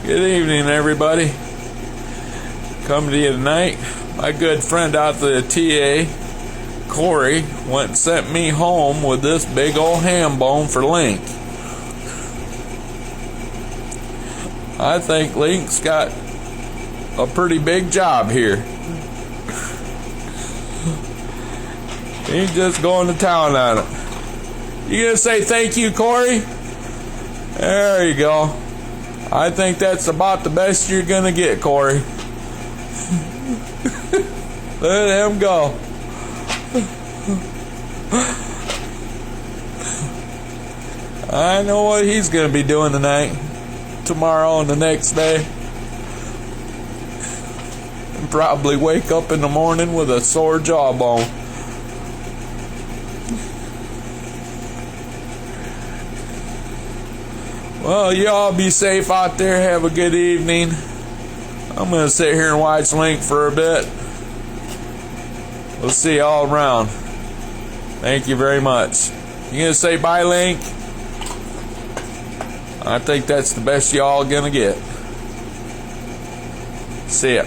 Good evening, everybody. Coming to you tonight. My good friend out the TA, Corey, went and sent me home with this big old ham bone for Link. I think Link's got a pretty big job here. He's just going to town on it. You gonna say thank you, Corey? There you go. I think that's about the best you're gonna get, Corey. Let him go. I know what he's gonna be doing tonight, tomorrow, and the next day. And probably wake up in the morning with a sore jawbone. Well, you all be safe out there. Have a good evening. I'm going to sit here and watch Link for a bit. We'll see you all around. Thank you very much. You going to say bye, Link? I think that's the best y'all going to get. See ya.